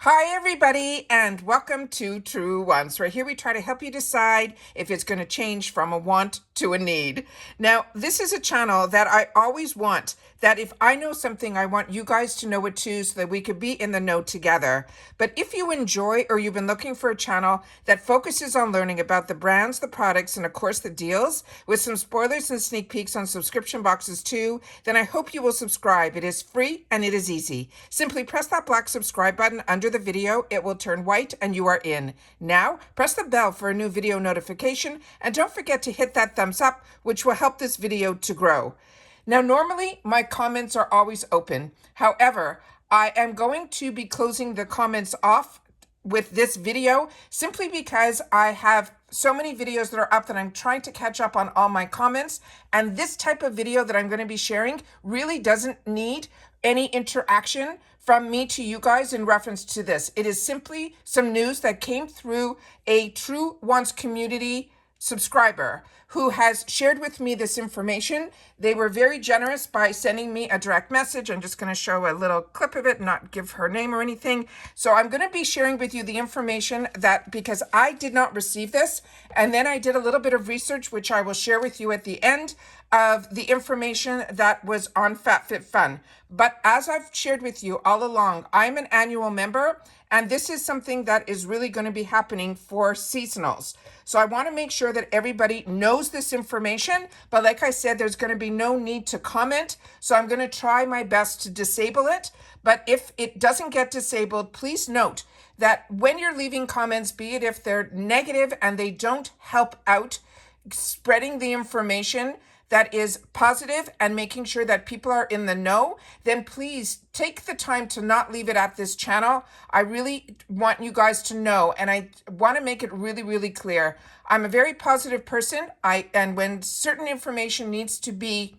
Hi, everybody, and welcome to Truewants. Right here, we try to help you decide if it's going to change from a want to a need. Now, this is a channel that I always want, that if I know something, I want you guys to know it too, so that we could be in the know together. But if you enjoy, or you've been looking for a channel that focuses on learning about the brands, the products, and of course the deals, with some spoilers and sneak peeks on subscription boxes too, then I hope you will subscribe. It is free and it is easy. Simply press that black subscribe button under the video. It will turn white and you are in. Now, press the bell for a new video notification, and don't forget to hit that thumbs up, which will help this video to grow. Now, normally my comments are always open. However, I am going to be closing the comments off with this video simply because I have so many videos that are up that I'm trying to catch up on all my comments. And this type of video that I'm going to be sharing really doesn't need any interaction from me to you guys in reference to this. It is simply some news that came through a Truewants community subscriber who has shared with me this information. They were very generous by sending me a direct message. I'm just going to show a little clip of it, not give her name or anything. So I'm going to be sharing with you the information that, because I did not receive this, and then I did a little bit of research, which I will share with you at the end of the information that was on FABFITFUN. But as I've shared with you all along, I'm an annual member, and this is something that is really going to be happening for seasonals. So I want to make sure that everybody knows this information, but like I said, there's going to be no need to comment. So I'm going to try my best to disable it. But if it doesn't get disabled, please note that when you're leaving comments, be it if they're negative and they don't help out spreading the information that is positive and making sure that people are in the know, then please take the time to not leave it at this channel. I really want you guys to know, and I want to make it really, really clear. I'm a very positive person, and when certain information needs to be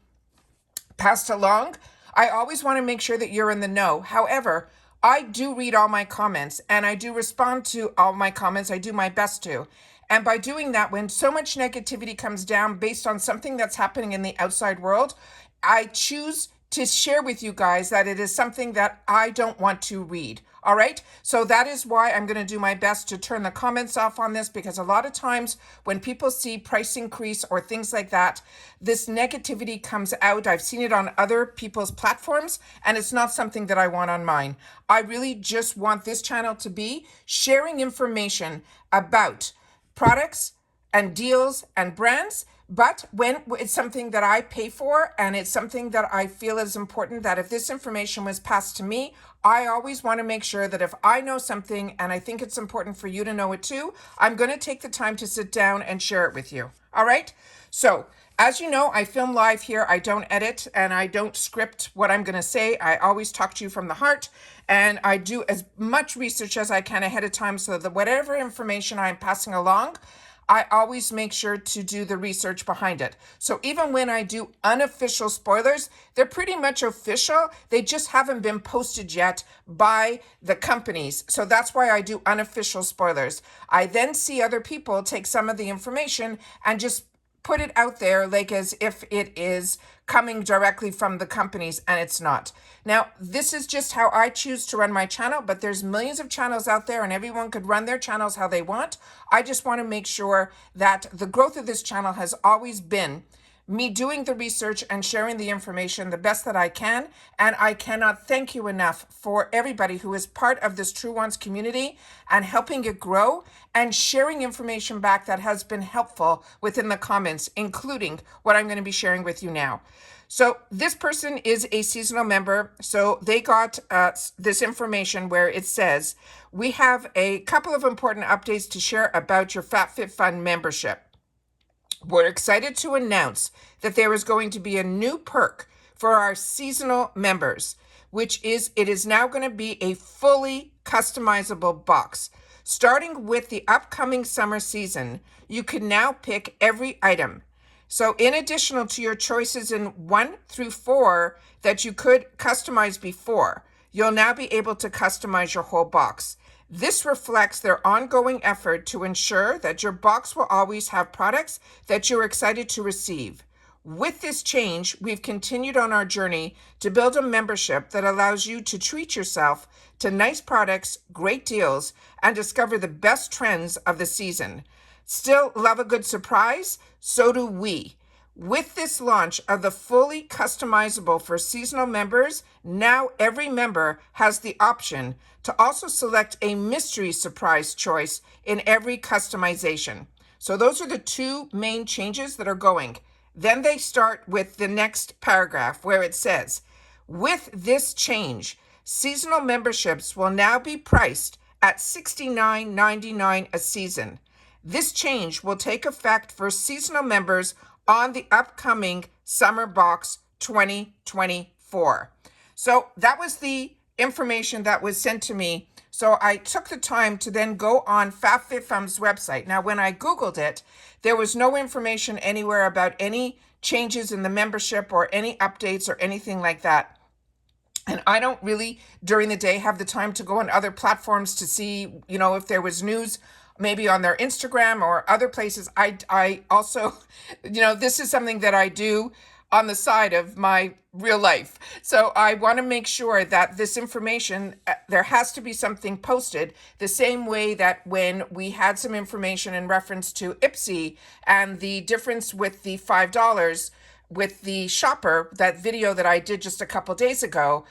passed along, I always want to make sure that you're in the know. However, I do read all my comments and I do respond to all my comments. I do my best to. And by doing that, when so much negativity comes down based on something that's happening in the outside world, I choose to share with you guys that it is something that I don't want to read. All right. So that is why I'm going to do my best to turn the comments off on this, because a lot of times when people see price increase or things like that, this negativity comes out. I've seen it on other people's platforms, and it's not something that I want on mine. I really just want this channel to be sharing information about products and deals and brands. But when it's something that I pay for and it's something that I feel is important, that if this information was passed to me, I always want to make sure that if I know something and I think it's important for you to know it too, I'm going to take the time to sit down and share it with you. All right. So as you know, I film live here. I don't edit and I don't script what I'm going to say. I always talk to you from the heart, and I do as much research as I can ahead of time so that whatever information I'm passing along, I always make sure to do the research behind it. So even when I do unofficial spoilers, they're pretty much official. They just haven't been posted yet by the companies. So that's why I do unofficial spoilers. I then see other people take some of the information and just put it out there like as if it is coming directly from the companies, and it's not. Now, this is just how I choose to run my channel, but there's millions of channels out there and everyone could run their channels how they want. I just want to make sure that the growth of this channel has always been me doing the research and sharing the information the best that I can. And I cannot thank you enough for everybody who is part of this Truewants community and helping it grow and sharing information back that has been helpful within the comments, including what I'm going to be sharing with you now. So this person is a seasonal member. So they got this information where it says, we have a couple of important updates to share about your FABFITFUN membership. We're excited to announce that there is going to be a new perk for our seasonal members, which is it is now going to be a fully customizable box. Starting with the upcoming summer season, you can now pick every item. So in addition to your choices in 1 through 4 that you could customize before, you'll now be able to customize your whole box. This reflects their ongoing effort to ensure that your box will always have products that you're excited to receive. With this change, we've continued on our journey to build a membership that allows you to treat yourself to nice products, great deals, and discover the best trends of the season. Still love a good surprise? So do we. With this launch of the fully customizable for seasonal members, now every member has the option to also select a mystery surprise choice in every customization. So those are the two main changes that are going. Then they start with the next paragraph where it says, with this change, seasonal memberships will now be priced at $69.99 a season. This change will take effect for seasonal members on the upcoming Summer Box 2024. So that was the information that was sent to me. So I took the time to then go on FABFITFUN's website. Now, when I Googled it, there was no information anywhere about any changes in the membership or any updates or anything like that. And I don't really, during the day, have the time to go on other platforms to see, if there was news, maybe on their Instagram or other places. I also, this is something that I do on the side of my real life. So I want to make sure that this information, there has to be something posted the same way that when we had some information in reference to Ipsy and the difference with the $5 with the shopper, that video that I did just a couple days ago.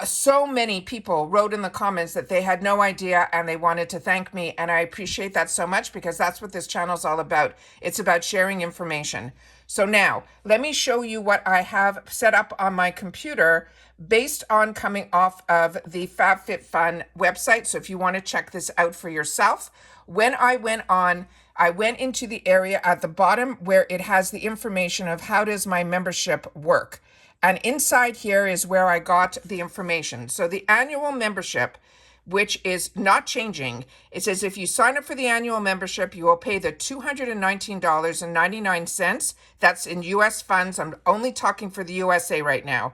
So many people wrote in the comments that they had no idea and they wanted to thank me. And I appreciate that so much because that's what this channel is all about. It's about sharing information. So now let me show you what I have set up on my computer based on coming off of the FABFITFUN website. So if you want to check this out for yourself, when I went into the area at the bottom where it has the information of how does my membership work. And inside here is where I got the information. So the annual membership, which is not changing, it says if you sign up for the annual membership, you will pay the $219.99. That's in US funds. I'm only talking for the USA right now.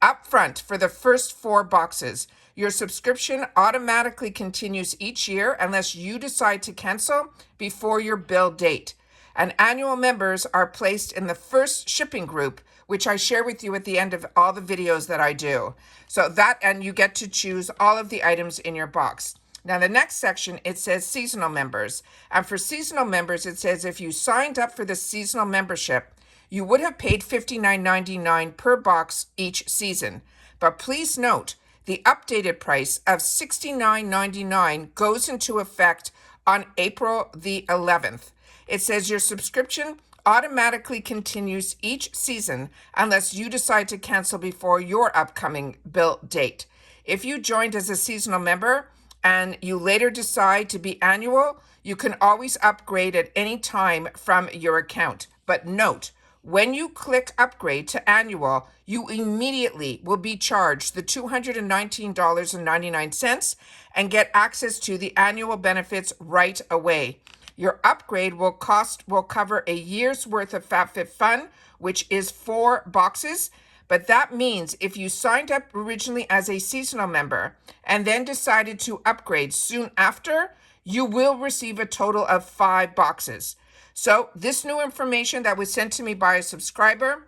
Upfront for the first 4 boxes. Your subscription automatically continues each year unless you decide to cancel before your bill date. And annual members are placed in the first shipping group, which I share with you at the end of all the videos that I do. So that, and you get to choose all of the items in your box. Now the next section, it says seasonal members. And for seasonal members, it says if you signed up for the seasonal membership, you would have paid $59.99 per box each season. But please note, the updated price of $69.99 goes into effect on April the 11th. It says your subscription automatically continues each season unless you decide to cancel before your upcoming bill date. If you joined as a seasonal member and you later decide to be annual, you can always upgrade at any time from your account. But note, when you click upgrade to annual, you immediately will be charged the $219.99 and get access to the annual benefits right away. Your upgrade will cover a year's worth of FABFITFUN, which is 4 boxes. But that means if you signed up originally as a seasonal member and then decided to upgrade soon after, you will receive a total of 5 boxes. So this new information that was sent to me by a subscriber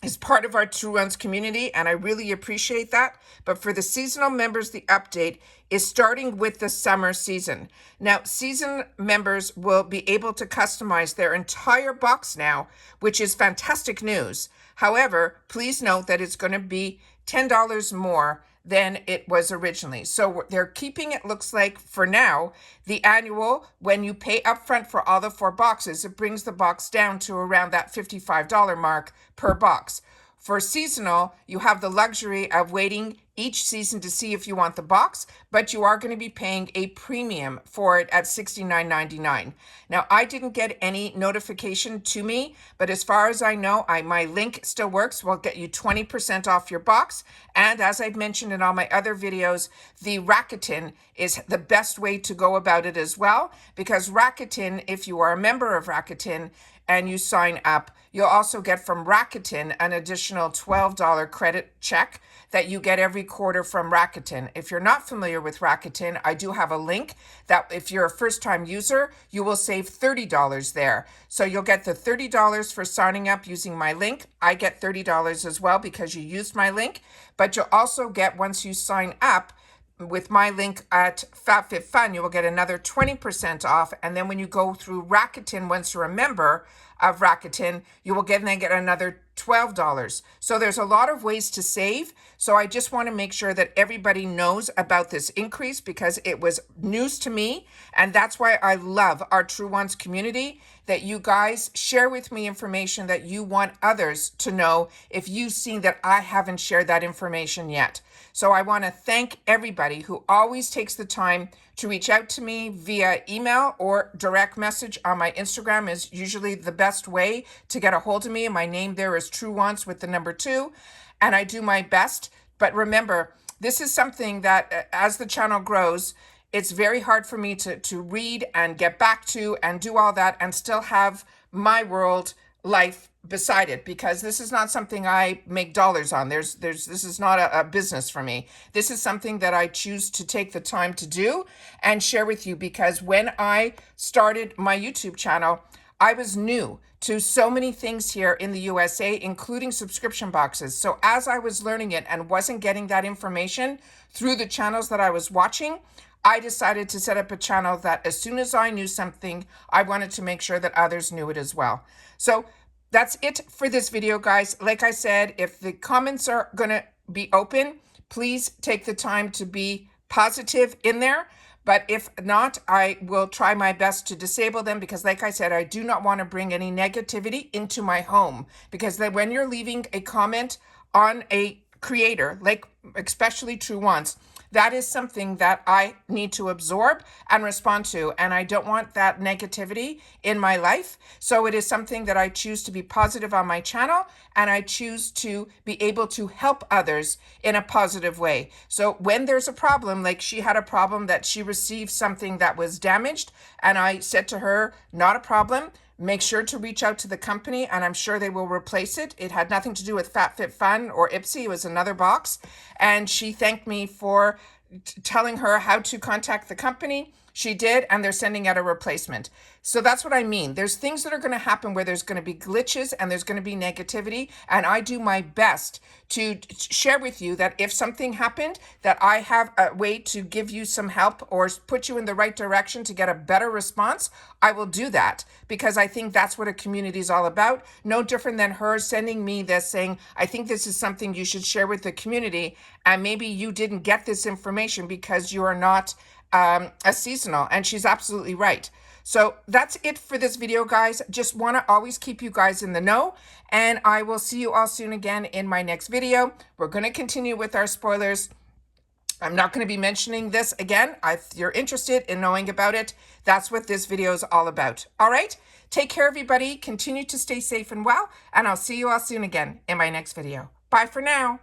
is part of our Truewants community, and I really appreciate that. But for the seasonal members, the update is starting with the summer season. Now, season members will be able to customize their entire box now, which is fantastic news. However, please note that it's going to be $10 more than it was originally. So they're keeping it, looks like for now, the annual, when you pay upfront for all the 4 boxes, it brings the box down to around that $55 mark per box. For seasonal, you have the luxury of waiting each season to see if you want the box, but you are going to be paying a premium for it at $69.99. Now, I didn't get any notification to me, but as far as I know, my link still works. Will get you 20% off your box. And as I've mentioned in all my other videos, the Rakuten is the best way to go about it as well, because Rakuten, if you are a member of Rakuten, and you sign up, you'll also get from Rakuten an additional $12 credit check that you get every quarter from Rakuten. If you're not familiar with Rakuten, I do have a link that if you're a first-time user, you will save $30 there. So you'll get the $30 for signing up using my link. I get $30 as well because you used my link, but you'll also get, once you sign up, with my link at FABFITFUN, you will get another 20% off. And then when you go through Rakuten, once you're a member of Rakuten, you will then get another $12. So there's a lot of ways to save. So I just want to make sure that everybody knows about this increase because it was news to me. And that's why I love our Truewants community, that you guys share with me information that you want others to know if you've seen that I haven't shared that information yet. So I want to thank everybody who always takes the time to reach out to me via email or direct message on my Instagram is usually the best way to get a hold of me. And my name there is Truewants with the number 2. And I do my best. But remember, this is something that as the channel grows, it's very hard for me to read and get back to and do all that and still have my world life beside it, because this is not something I make dollars on. This is not a business for me. This is something that I choose to take the time to do and share with you, because when I started my YouTube channel, I was new to so many things here in the USA, including subscription boxes. So as I was learning it and wasn't getting that information through the channels that I was watching, I decided to set up a channel that as soon as I knew something, I wanted to make sure that others knew it as well. So that's it for this video, guys. Like I said, if the comments are going to be open, please take the time to be positive in there. But if not, I will try my best to disable them because, like I said, I do not want to bring any negativity into my home, because then when you're leaving a comment on a creator, like especially Truewants, that is something that I need to absorb and respond to. And I don't want that negativity in my life. So it is something that I choose to be positive on my channel, and I choose to be able to help others in a positive way. So when there's a problem, like she had a problem that she received something that was damaged, and I said to her, not a problem. Make sure to reach out to the company, and I'm sure they will replace it. It had nothing to do with FABFITFUN or Ipsy. It was another box. And she thanked me for telling her how to contact the company. She did, and they're sending out a replacement. So that's what I mean. There's things that are going to happen where there's going to be glitches and there's going to be negativity. And I do my best to share with you that if something happened, that I have a way to give you some help or put you in the right direction to get a better response. I will do that, because I think that's what a community is all about. No different than her sending me this saying, I think this is something you should share with the community. And maybe you didn't get this information because you are not a seasonal, and she's absolutely right. So that's it for this video, guys. Just want to always keep you guys in the know, and I will see you all soon again in my next video. We're going to continue with our spoilers. I'm not going to be mentioning this again. If you're interested in knowing about it, that's what this video is all about. All right, take care, everybody. Continue to stay safe and well, and I'll see you all soon again in my next video. Bye for now.